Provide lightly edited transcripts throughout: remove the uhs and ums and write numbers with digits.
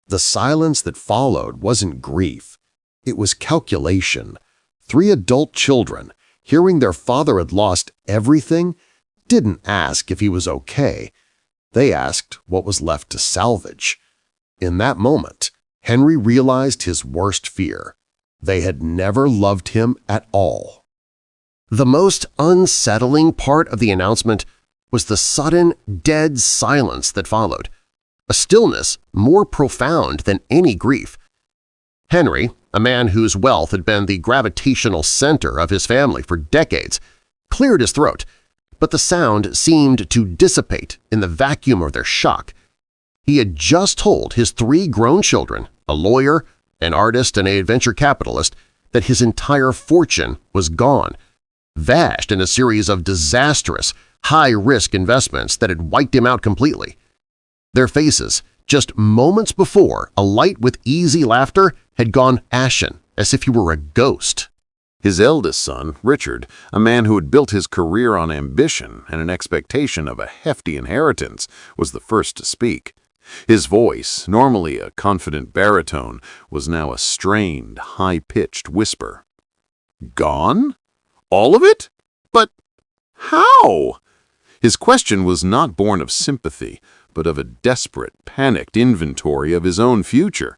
The silence that followed wasn't grief. It was calculation. 3 adult children, hearing their father had lost everything, didn't ask if he was okay. They asked what was left to salvage. In that moment, Henry realized his worst fear. They had never loved him at all. The most unsettling part of the announcement was the sudden, dead silence that followed, a stillness more profound than any grief. Henry, a man whose wealth had been the gravitational center of his family for decades, cleared his throat, but the sound seemed to dissipate in the vacuum of their shock. He had just told his 3 grown children, a lawyer, an artist, and a venture capitalist, that his entire fortune was gone, vashed in a series of disastrous, high-risk investments that had wiped him out completely. Their faces, just moments before, alight with easy laughter, had gone ashen, as if he were a ghost. His eldest son, Richard, a man who had built his career on ambition and an expectation of a hefty inheritance, was the first to speak. His voice, normally a confident baritone, was now a strained, high-pitched whisper. "Gone? All of it? But how?" His question was not born of sympathy, but of a desperate, panicked inventory of his own future.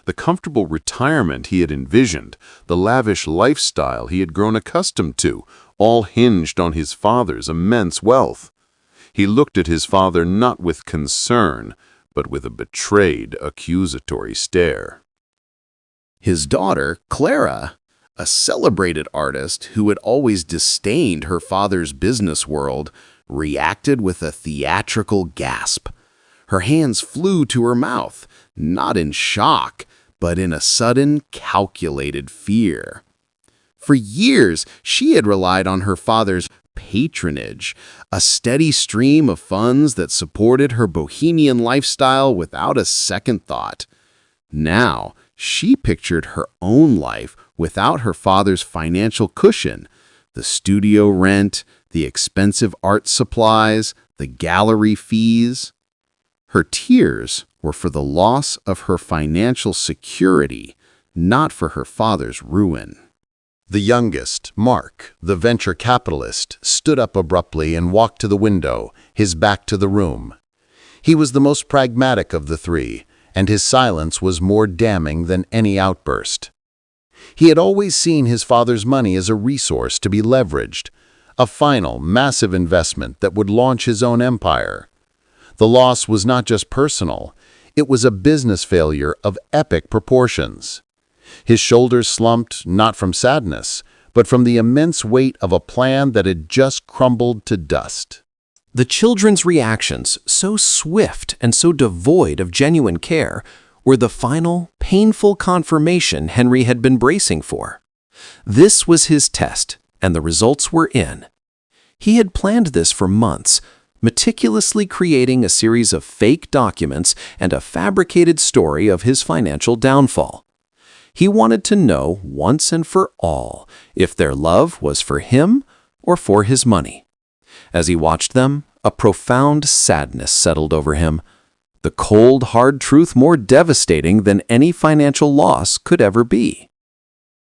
The comfortable retirement he had envisioned, the lavish lifestyle he had grown accustomed to, all hinged on his father's immense wealth. He looked at his father not with concern, but with a betrayed, accusatory stare. His daughter, Clara, a celebrated artist who had always disdained her father's business world, reacted with a theatrical gasp. Her hands flew to her mouth, not in shock, but in a sudden, calculated fear. For years, she had relied on her father's patronage, a steady stream of funds that supported her bohemian lifestyle without a second thought. Now, she pictured her own life without her father's financial cushion, the studio rent, the expensive art supplies, the gallery fees. Her tears were for the loss of her financial security, not for her father's ruin. The youngest, Mark, the venture capitalist, stood up abruptly and walked to the window, his back to the room. He was the most pragmatic of the 3, and his silence was more damning than any outburst. He had always seen his father's money as a resource to be leveraged, a final, massive investment that would launch his own empire. The loss was not just personal, it was a business failure of epic proportions. His shoulders slumped not from sadness, but from the immense weight of a plan that had just crumbled to dust. The children's reactions, so swift and so devoid of genuine care, were the final, painful confirmation Henry had been bracing for. This was his test, and the results were in. He had planned this for months, meticulously creating a series of fake documents and a fabricated story of his financial downfall. He wanted to know once and for all if their love was for him or for his money. As he watched them, a profound sadness settled over him, the cold, hard truth more devastating than any financial loss could ever be.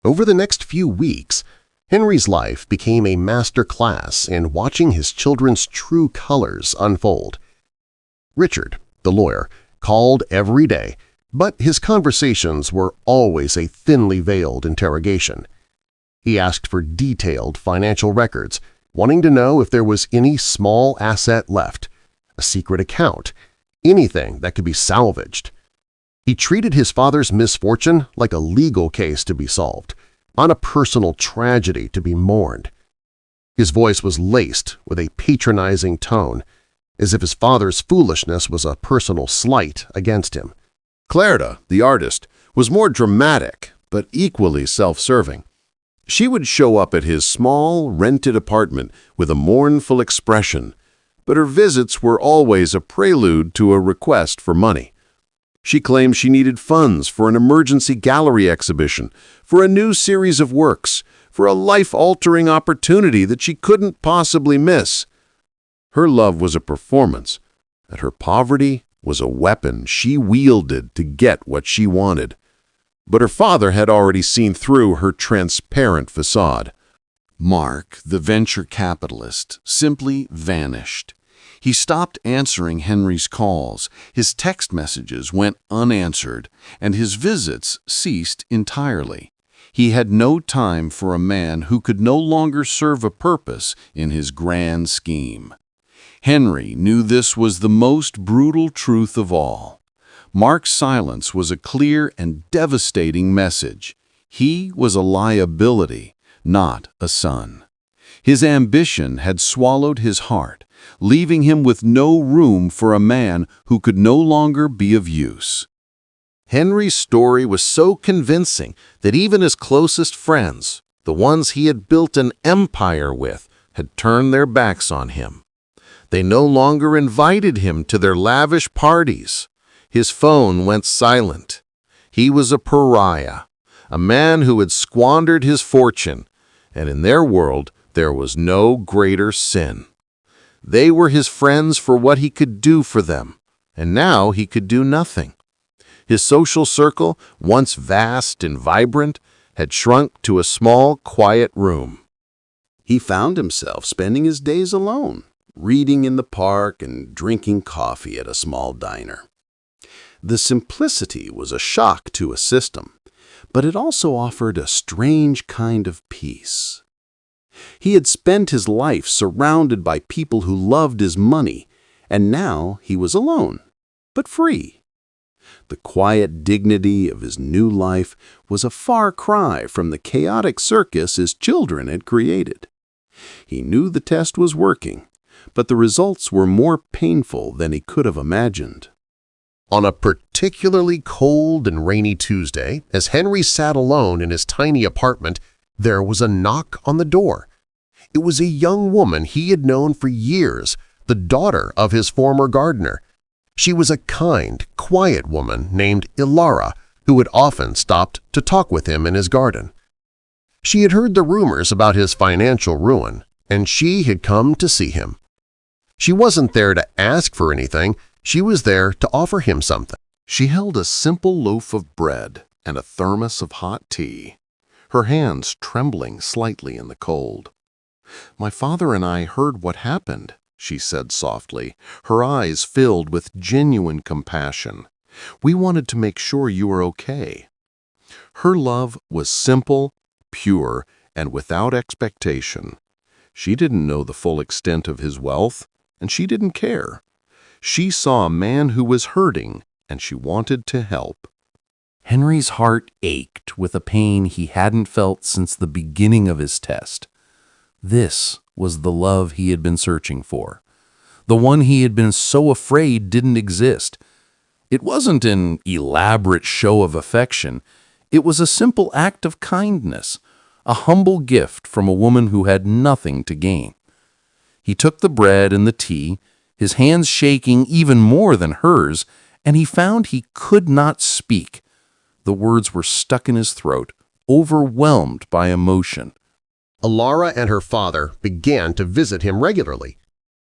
Over the next few weeks, Henry's life became a master class in watching his children's true colors unfold. Richard, the lawyer, called every day, but his conversations were always a thinly veiled interrogation. He asked for detailed financial records, wanting to know if there was any small asset left, a secret account, anything that could be salvaged. He treated his father's misfortune like a legal case to be solved, not a personal tragedy to be mourned. His voice was laced with a patronizing tone, as if his father's foolishness was a personal slight against him. Clara, the artist, was more dramatic, but equally self-serving. She would show up at his small, rented apartment with a mournful expression, but her visits were always a prelude to a request for money. She claimed she needed funds for an emergency gallery exhibition, for a new series of works, for a life-altering opportunity that she couldn't possibly miss. Her love was a performance that her poverty was a weapon she wielded to get what she wanted. But her father had already seen through her transparent facade. Mark, the venture capitalist, simply vanished. He stopped answering Henry's calls, his text messages went unanswered, and his visits ceased entirely. He had no time for a man who could no longer serve a purpose in his grand scheme. Henry knew this was the most brutal truth of all. Mark's silence was a clear and devastating message. He was a liability, not a son. His ambition had swallowed his heart, leaving him with no room for a man who could no longer be of use. Henry's story was so convincing that even his closest friends, the ones he had built an empire with, had turned their backs on him. They no longer invited him to their lavish parties. His phone went silent. He was a pariah, a man who had squandered his fortune, and in their world there was no greater sin. They were his friends for what he could do for them, and now he could do nothing. His social circle, once vast and vibrant, had shrunk to a small, quiet room. He found himself spending his days alone, reading in the park and drinking coffee at a small diner. The simplicity was a shock to a system, but it also offered a strange kind of peace. He had spent his life surrounded by people who loved his money, and now he was alone, but free. The quiet dignity of his new life was a far cry from the chaotic circus his children had created. He knew the test was working, but the results were more painful than he could have imagined. On a particularly cold and rainy Tuesday, as Henry sat alone in his tiny apartment, there was a knock on the door. It was a young woman he had known for years, the daughter of his former gardener. She was a kind, quiet woman named Clara, who had often stopped to talk with him in his garden. She had heard the rumors about his financial ruin, and she had come to see him. She wasn't there to ask for anything, she was there to offer him something. She held a simple loaf of bread and a thermos of hot tea, her hands trembling slightly in the cold. "My father and I heard what happened," she said softly, her eyes filled with genuine compassion. "We wanted to make sure you were okay." Her love was simple, pure, and without expectation. She didn't know the full extent of his wealth, and she didn't care. She saw a man who was hurting, and she wanted to help. Henry's heart ached with a pain he hadn't felt since the beginning of his test. This was the love he had been searching for, the one he had been so afraid didn't exist. It wasn't an elaborate show of affection. It was a simple act of kindness, a humble gift from a woman who had nothing to gain. He took the bread and the tea, his hands shaking even more than hers, and he found he could not speak. The words were stuck in his throat, overwhelmed by emotion. Clara and her father began to visit him regularly.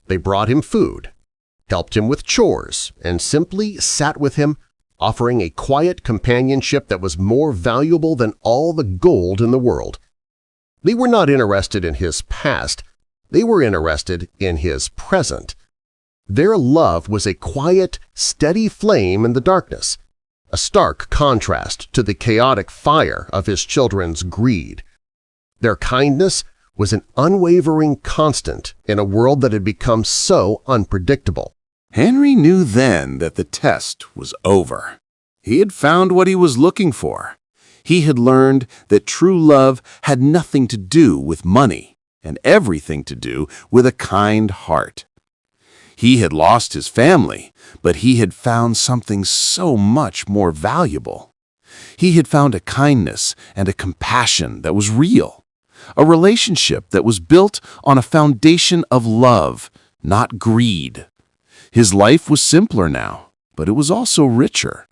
They brought him food, helped him with chores, and simply sat with him, offering a quiet companionship that was more valuable than all the gold in the world. They were not interested in his past, they were interested in his present. Their love was a quiet, steady flame in the darkness, a stark contrast to the chaotic fire of his children's greed. Their kindness was an unwavering constant in a world that had become so unpredictable. Henry knew then that the test was over. He had found what he was looking for. He had learned that true love had nothing to do with money and everything to do with a kind heart. He had lost his family, but he had found something so much more valuable. He had found a kindness and a compassion that was real, a relationship that was built on a foundation of love, not greed. His life was simpler now, but it was also richer.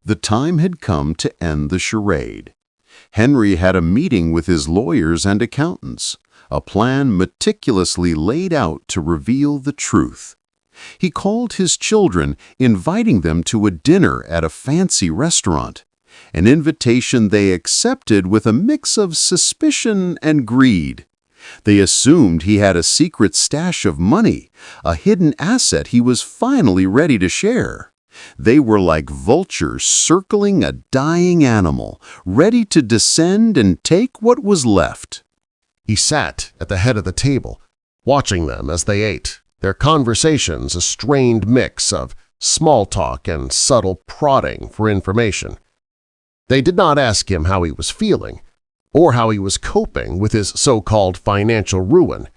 The time had come to end the charade. Henry had a meeting with his lawyers and accountants, a plan meticulously laid out to reveal the truth. He called his children, inviting them to a dinner at a fancy restaurant, an invitation they accepted with a mix of suspicion and greed. They assumed he had a secret stash of money, a hidden asset he was finally ready to share. They were like vultures circling a dying animal, ready to descend and take what was left. He sat at the head of the table, watching them as they ate, their conversations a strained mix of small talk and subtle prodding for information. They did not ask him how he was feeling, or how he was coping with his so-called financial ruin.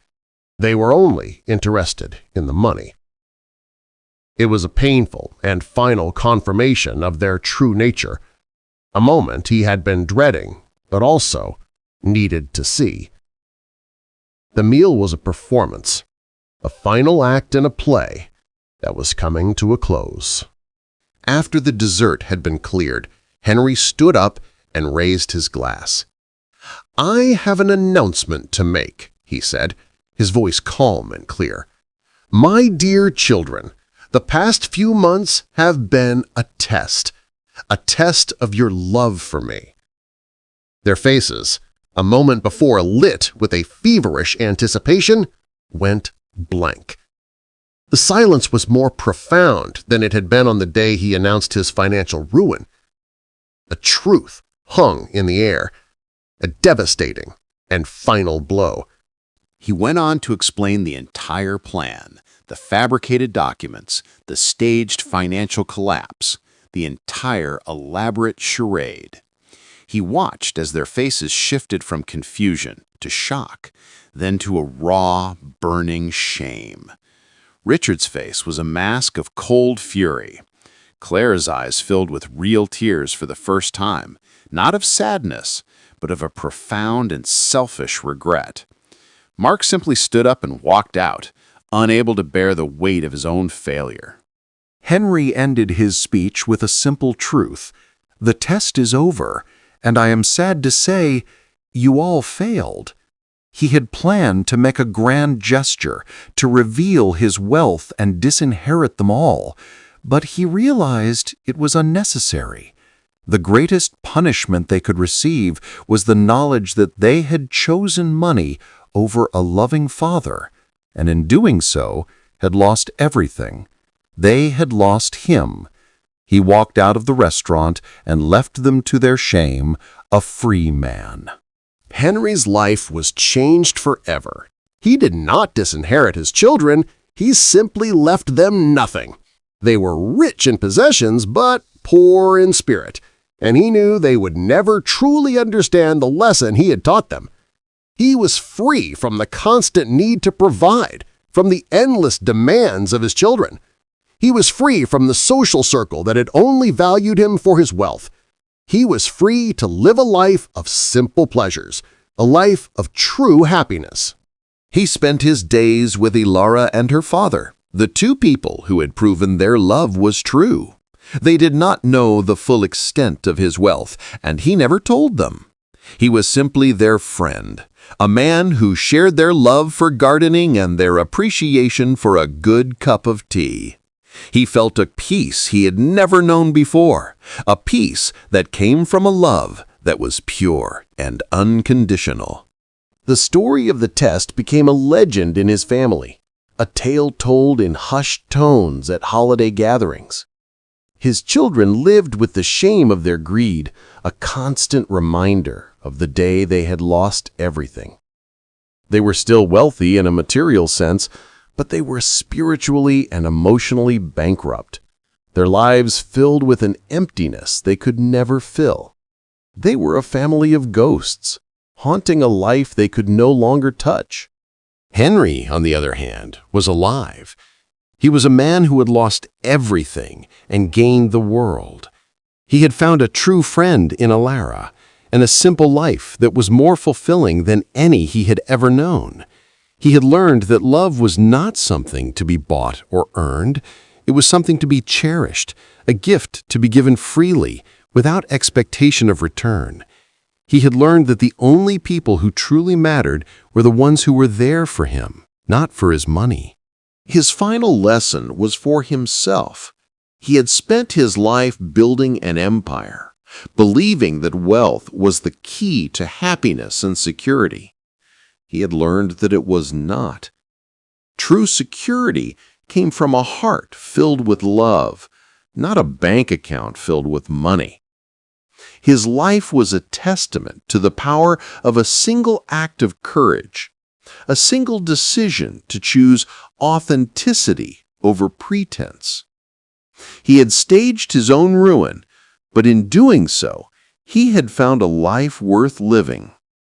They were only interested in the money. It was a painful and final confirmation of their true nature, a moment he had been dreading, but also needed to see. The meal was a performance, a final act in a play that was coming to a close. After the dessert had been cleared, Henry stood up and raised his glass. "I have an announcement to make," he said, his voice calm and clear. "My dear children, the past few months have been a test of your love for me." Their faces, a moment before lit with a feverish anticipation, went blank. The silence was more profound than it had been on the day he announced his financial ruin. A truth hung in the air, a devastating and final blow. He went on to explain the entire plan, the fabricated documents, the staged financial collapse, the entire elaborate charade. He watched as their faces shifted from confusion to shock, then to a raw, burning shame. Richard's face was a mask of cold fury. Clara's eyes filled with real tears for the first time, not of sadness, but of a profound and selfish regret. Mark simply stood up and walked out, unable to bear the weight of his own failure. Henry ended his speech with a simple truth. The test is over, and I am sad to say, you all failed. He had planned to make a grand gesture, to reveal his wealth and disinherit them all, but he realized it was unnecessary. The greatest punishment they could receive was the knowledge that they had chosen money over a loving father, and in doing so had lost everything. They had lost him. He walked out of the restaurant and left them to their shame, a free man. Henry's life was changed forever. He did not disinherit his children, he simply left them nothing. They were rich in possessions, but poor in spirit, and he knew they would never truly understand the lesson he had taught them. He was free from the constant need to provide, from the endless demands of his children. He was free from the social circle that had only valued him for his wealth. He was free to live a life of simple pleasures, a life of true happiness. He spent his days with Clara and her father, the two people who had proven their love was true. They did not know the full extent of his wealth, and he never told them. He was simply their friend, a man who shared their love for gardening and their appreciation for a good cup of tea. He felt a peace he had never known before, a peace that came from a love that was pure and unconditional. The story of the test became a legend in his family, a tale told in hushed tones at holiday gatherings. His children lived with the shame of their greed, a constant reminder of the day they had lost everything. They were still wealthy in a material sense, but they were spiritually and emotionally bankrupt, their lives filled with an emptiness they could never fill. They were a family of ghosts, haunting a life they could no longer touch. Henry, on the other hand, was alive. He was a man who had lost everything and gained the world. He had found a true friend in Clara, and a simple life that was more fulfilling than any he had ever known. He had learned that love was not something to be bought or earned. It was something to be cherished, a gift to be given freely, without expectation of return. He had learned that the only people who truly mattered were the ones who were there for him, not for his money. His final lesson was for himself. He had spent his life building an empire, believing that wealth was the key to happiness and security. He had learned that it was not. True security came from a heart filled with love, not a bank account filled with money. His life was a testament to the power of a single act of courage, a single decision to choose authenticity over pretense. He had staged his own ruin, but in doing so, he had found a life worth living.